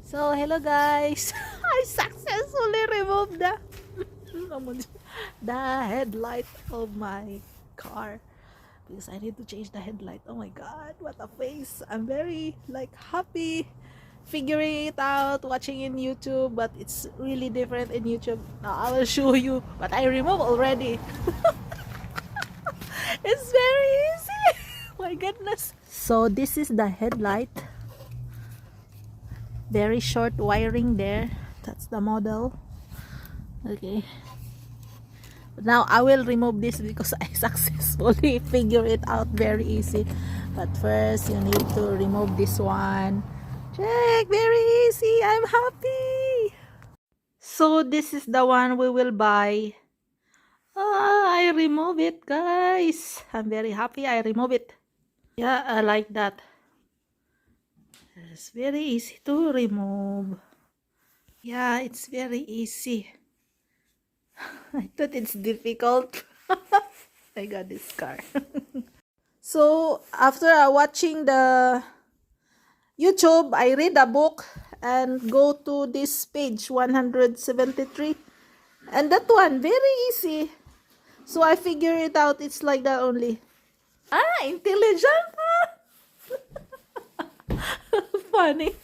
So, hello guys. I successfully removed the headlight of my car because I need to change the headlight. Oh my god, what a face. I'm very happy figuring it out watching in YouTube, but it's really different in YouTube. Now I will show you what I removed already. It's very easy. My goodness. So this is the headlight. Very short wiring there. That's the model. Okay, now I will remove this because I successfully figured it out very easy. But first you need to remove this one. Check, very easy. I'm happy. So this is the one we will buy. I remove it, guys. I'm very happy I remove it. Yeah, I like that. It's very easy to remove. Yeah, it's very easy. I thought it's difficult. I got this car. So after watching the YouTube, I read a book and go to this page 173, and that one very easy. So I figure it out. It's like that only. Intelligent. Funny.